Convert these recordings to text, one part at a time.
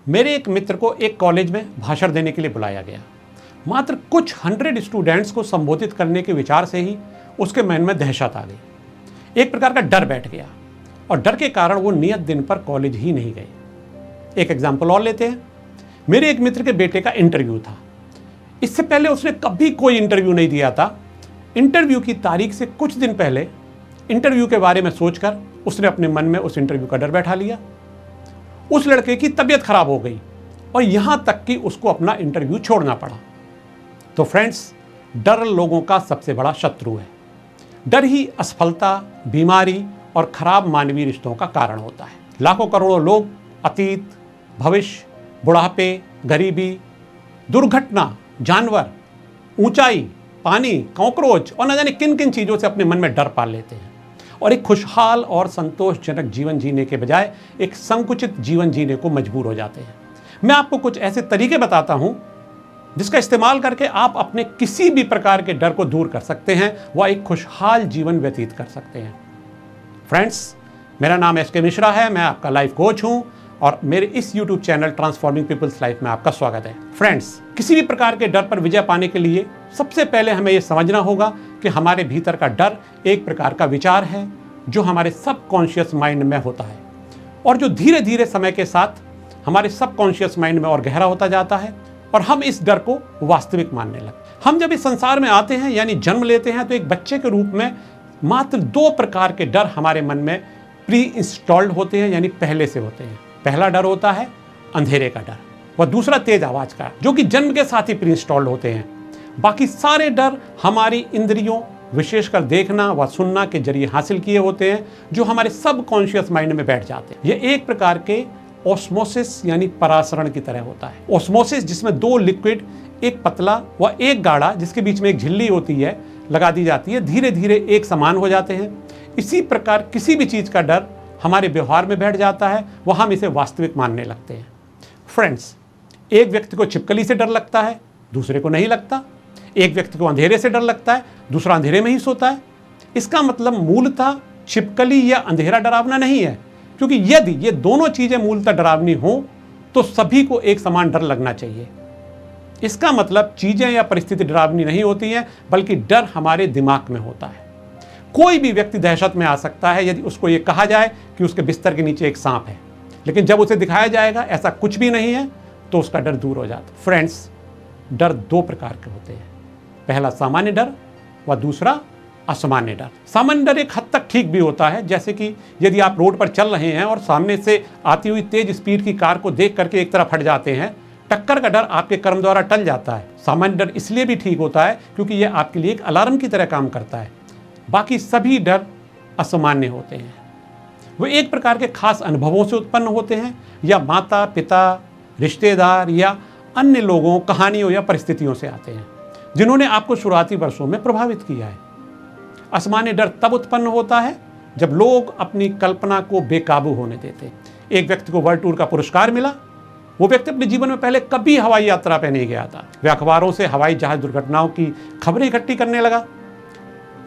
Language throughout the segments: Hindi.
मेरे एक मित्र को एक कॉलेज में भाषण देने के लिए बुलाया गया। मात्र कुछ 100 स्टूडेंट्स को संबोधित करने के विचार से ही उसके मन में दहशत आ गई। एक प्रकार का डर बैठ गया और डर के कारण वो नियत दिन पर कॉलेज ही नहीं गए। एक एग्जाम्पल और लेते हैं। मेरे एक मित्र के बेटे का इंटरव्यू था। इससे पहले उसने कभी कोई इंटरव्यू नहीं दिया था। इंटरव्यू की तारीख से कुछ दिन पहले इंटरव्यू के बारे में सोचकर उसने अपने मन में उस इंटरव्यू का डर बैठा लिया। उस लड़के की तबीयत खराब हो गई और यहां तक कि उसको अपना इंटरव्यू छोड़ना पड़ा। तो फ्रेंड्स, डर लोगों का सबसे बड़ा शत्रु है। डर ही असफलता, बीमारी और खराब मानवीय रिश्तों का कारण होता है। लाखों करोड़ों लोग अतीत, भविष्य, बुढ़ापे, गरीबी, दुर्घटना, जानवर, ऊंचाई, पानी, कॉकरोच और न जाने किन किन चीज़ों से अपने मन में डर पाल लेते हैं और एक खुशहाल और संतोषजनक जीवन जीने के बजाय एक संकुचित जीवन जीने को मजबूर हो जाते हैं। मैं आपको कुछ ऐसे तरीके बताता हूं जिसका इस्तेमाल करके आप अपने किसी भी प्रकार के डर को दूर कर सकते हैं व एक खुशहाल जीवन व्यतीत कर सकते हैं। फ्रेंड्स, मेरा नाम एस के मिश्रा है। मैं आपका लाइफ कोच हूं और मेरे इस YouTube channel transforming people's life में आपका स्वागत है। फ्रेंड्स, किसी भी प्रकार के डर पर विजय पाने के लिए सबसे पहले हमें यह समझना होगा कि हमारे भीतर का डर एक प्रकार का विचार है जो हमारे सबकॉन्शियस माइंड में होता है और जो धीरे धीरे समय के साथ हमारे सबकॉन्शियस माइंड में और गहरा होता जाता है और हम इस डर को वास्तविक मानने लगते। हम जब इस संसार में आते हैं यानी जन्म लेते हैं तो एक बच्चे के रूप में मात्र 2 प्रकार के डर हमारे मन में प्री इंस्टॉल्ड होते हैं, यानी पहले से होते हैं। पहला डर होता है अंधेरे का डर व दूसरा तेज आवाज का, जो कि जन्म के साथ ही प्री इंस्टॉल्ड होते हैं। बाकी सारे डर हमारी इंद्रियों, विशेषकर देखना व सुनना के जरिए हासिल किए होते हैं, जो हमारे सबकॉन्शियस माइंड में बैठ जाते हैं। ये एक प्रकार के ऑस्मोसिस यानी परासरण की तरह होता है। ऑस्मोसिस जिसमें 2 लिक्विड, एक पतला व एक गाढ़ा जिसके बीच में एक झिल्ली होती है, लगा दी जाती है, धीरे धीरे एक समान हो जाते हैं। इसी प्रकार किसी भी चीज का डर हमारे व्यवहार में बैठ जाता है, वह हम इसे वास्तविक मानने लगते हैं। फ्रेंड्स, एक व्यक्ति को छिपकली से डर लगता है, दूसरे को नहीं लगता। एक व्यक्ति को अंधेरे से डर लगता है, दूसरा अंधेरे में ही सोता है। इसका मतलब मूलतः छिपकली या अंधेरा डरावना नहीं है, क्योंकि यदि ये दोनों चीजें मूलतः डरावनी हो तो सभी को एक समान डर लगना चाहिए। इसका मतलब चीजें या परिस्थिति डरावनी नहीं होती है, बल्कि डर हमारे दिमाग में होता है। कोई भी व्यक्ति दहशत में आ सकता है यदि उसको ये कहा जाए कि उसके बिस्तर के नीचे एक सांप है, लेकिन जब उसे दिखाया जाएगा ऐसा कुछ भी नहीं है तो उसका डर दूर हो जाता है। फ्रेंड्स, डर 2 प्रकार के होते हैं। पहला सामान्य डर व दूसरा असामान्य डर। सामान्य डर एक हद तक ठीक भी होता है, जैसे कि यदि आप रोड पर चल रहे हैं और सामने से आती हुई तेज स्पीड की कार को देख करके एक तरफ हट जाते हैं, टक्कर का डर आपके कर्म द्वारा टल जाता है। सामान्य डर इसलिए भी ठीक होता है क्योंकि यह आपके लिए एक अलार्म की तरह काम करता है। बाकी सभी डर असामान्य होते हैं। वो एक प्रकार के खास अनुभवों से उत्पन्न होते हैं या माता पिता, रिश्तेदार या अन्य लोगों, कहानियों या परिस्थितियों से आते हैं जिन्होंने आपको शुरुआती वर्षों में प्रभावित किया है। असामान्य डर तब उत्पन्न होता है जब लोग अपनी कल्पना को बेकाबू होने देते। एक व्यक्ति को वर्ल्ड टूर का पुरस्कार मिला। वो व्यक्ति अपने जीवन में पहले कभी हवाई यात्रा पर नहीं गया था। वह अखबारों से हवाई जहाज दुर्घटनाओं की खबरें इकट्ठी करने लगा।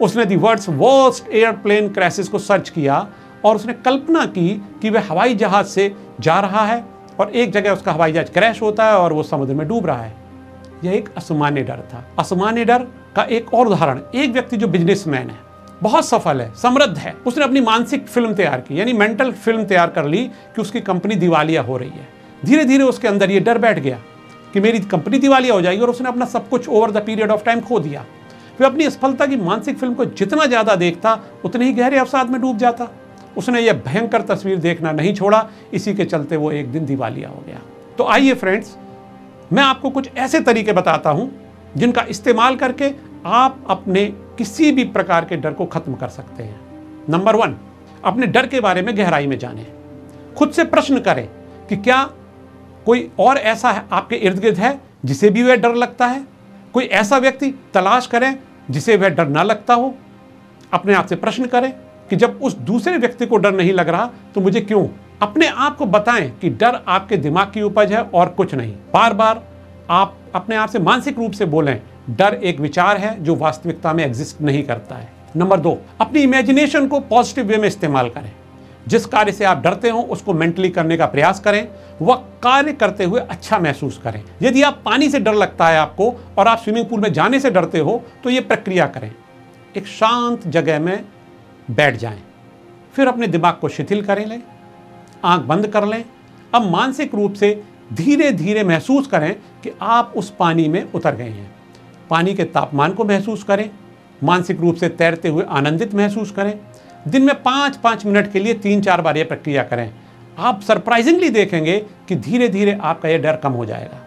उसने the world's worst airplane crashes को सर्च किया और उसने कल्पना की कि वह हवाई जहाज से जा रहा है और एक जगह उसका हवाई जहाज क्रैश होता है और वो समुद्र में डूब रहा है। यह एक असामान्य डर था। असामान्य डर का एक और उदाहरण, एक व्यक्ति जो बिजनेसमैन है, बहुत सफल है, समृद्ध है, उसने अपनी मानसिक फिल्म तैयार की, यानी मेंटल फिल्म तैयार कर ली कि उसकी कंपनी दिवालिया हो रही है। धीरे धीरे उसके अंदर ये डर बैठ गया कि मेरी कंपनी दिवालिया हो जाएगी और उसने अपना सब कुछ over the period of time खो दिया। वह अपनी असफलता की मानसिक फिल्म को जितना ज्यादा देखता उतने ही गहरे अवसाद में डूब जाता। उसने यह भयंकर तस्वीर देखना नहीं छोड़ा। इसी के चलते वो एक दिन दिवालिया हो गया। तो आइए फ्रेंड्स, मैं आपको कुछ ऐसे तरीके बताता हूं जिनका इस्तेमाल करके आप अपने किसी भी प्रकार के डर को खत्म कर सकते हैं। नंबर 1, अपने डर के बारे में गहराई में जानें। खुद से प्रश्न करें कि क्या कोई और ऐसा है आपके इर्द गिर्द है जिसे भी वह डर लगता है। कोई ऐसा व्यक्ति तलाश करें जिसे वह डर ना लगता हो। अपने आप से प्रश्न करें कि जब उस दूसरे व्यक्ति को डर नहीं लग रहा तो मुझे क्यों। अपने आप को बताएं कि डर आपके दिमाग की उपज है और कुछ नहीं। बार बार आप अपने आप से मानसिक रूप से बोलें, डर एक विचार है जो वास्तविकता में एग्जिस्ट नहीं करता है। नंबर 2, अपनी इमेजिनेशन को पॉजिटिव वे में इस्तेमाल करें। जिस कार्य से आप डरते हो उसको मेंटली करने का प्रयास करें, वह कार्य करते हुए अच्छा महसूस करें। यदि आप पानी से डर लगता है आपको और आप स्विमिंग पूल में जाने से डरते हो तो ये प्रक्रिया करें। एक शांत जगह में बैठ जाएं, फिर अपने दिमाग को शिथिल करें लें, आंख बंद कर लें। अब मानसिक रूप से धीरे धीरे महसूस करें कि आप उस पानी में उतर गए हैं। पानी के तापमान को महसूस करें, मानसिक रूप से तैरते हुए आनंदित महसूस करें। दिन में 5-5 मिनट के लिए 3-4 बार यह प्रक्रिया करें। आप सरप्राइजिंगली देखेंगे कि धीरे धीरे आपका यह डर कम हो जाएगा।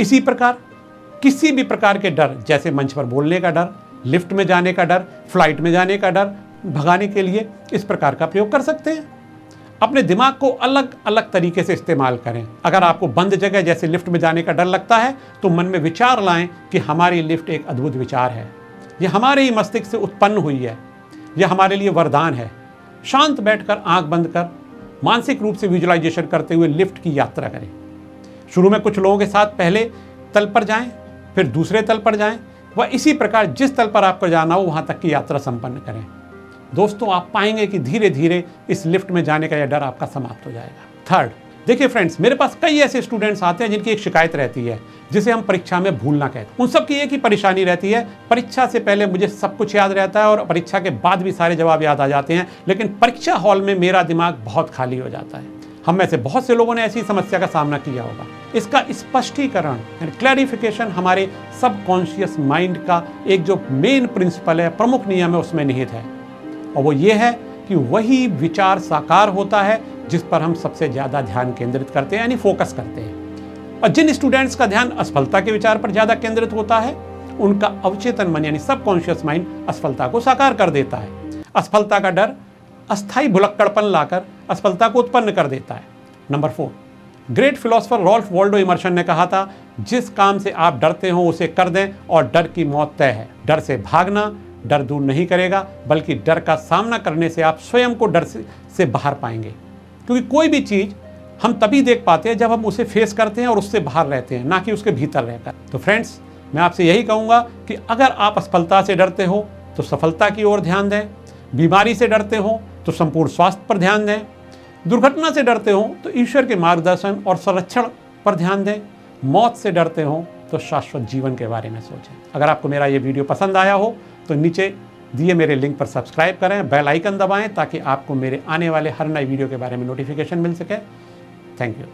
इसी प्रकार किसी भी प्रकार के डर, जैसे मंच पर बोलने का डर, लिफ्ट में जाने का डर, फ्लाइट में जाने का डर, भगाने के लिए इस प्रकार का प्रयोग कर सकते हैं। अपने दिमाग को अलग अलग तरीके से इस्तेमाल करें। अगर आपको बंद जगह जैसे लिफ्ट में जाने का डर लगता है तो मन में विचार लाएं कि हमारी लिफ्ट एक अद्भुत विचार है, यह हमारे ही मस्तिष्क से उत्पन्न हुई है, यह हमारे लिए वरदान है। शांत बैठकर आंख बंद कर मानसिक रूप से विजुअलाइजेशन करते हुए लिफ्ट की यात्रा करें। शुरू में कुछ लोगों के साथ पहले तल पर जाएं, फिर दूसरे तल पर जाएं, व इसी प्रकार जिस तल पर आपको जाना हो वहां तक की यात्रा संपन्न करें। दोस्तों, आप पाएंगे कि धीरे धीरे इस लिफ्ट में जाने का यह डर आपका समाप्त हो जाएगा। थर्ड, देखिए फ्रेंड्स, मेरे पास कई ऐसे स्टूडेंट्स आते हैं जिनकी एक शिकायत रहती है जिसे हम परीक्षा में भूलना कहते हैं। उन सब की एक ही परेशानी रहती है, परीक्षा से पहले मुझे सब कुछ याद रहता है और परीक्षा के बाद भी सारे जवाब याद आ जाते हैं, लेकिन परीक्षा हॉल में मेरा दिमाग बहुत खाली हो जाता है। हम में से बहुत से लोगों ने ऐसी समस्या का सामना किया होगा। इसका स्पष्टीकरण यानी क्लैरिफिकेशन हमारे सबकॉन्शियस माइंड का एक जो मेन प्रिंसिपल है, प्रमुख नियम है, उसमें निहित है, और वो ये है कि वही विचार साकार होता है जिस पर हम सबसे ज़्यादा ध्यान केंद्रित करते हैं, यानी फोकस करते हैं। और जिन स्टूडेंट्स का ध्यान असफलता के विचार पर ज़्यादा केंद्रित होता है, उनका अवचेतन मन यानी सबकॉन्शियस माइंड असफलता को साकार कर देता है। असफलता का डर अस्थायी भुलक्कड़पन लाकर असफलता को उत्पन्न कर देता है। Number 4, great philosopher Ralph Waldo Emerson ने कहा था, जिस काम से आप डरते हो उसे कर दें और डर की मौत तय है। डर से भागना डर दूर नहीं करेगा, बल्कि डर का सामना करने से आप स्वयं को डर से बाहर पाएंगे। क्योंकि कोई भी चीज़ हम तभी देख पाते हैं जब हम उसे फेस करते हैं और उससे बाहर रहते हैं, ना कि उसके भीतर रहकर। तो फ्रेंड्स, मैं आपसे यही कहूँगा कि अगर आप असफलता से डरते हो तो सफलता की ओर ध्यान दें, बीमारी से डरते हो तो संपूर्ण स्वास्थ्य पर ध्यान दें, दुर्घटना से डरते हो तो ईश्वर के मार्गदर्शन और संरक्षण पर ध्यान दें, मौत से डरते हो तो शाश्वत जीवन के बारे में सोचें। अगर आपको मेरा ये वीडियो पसंद आया हो तो नीचे दिए मेरे लिंक पर सब्सक्राइब करें, बेल आइकन दबाएं ताकि आपको मेरे आने वाले हर नए वीडियो के बारे में नोटिफिकेशन मिल सके। Thank you.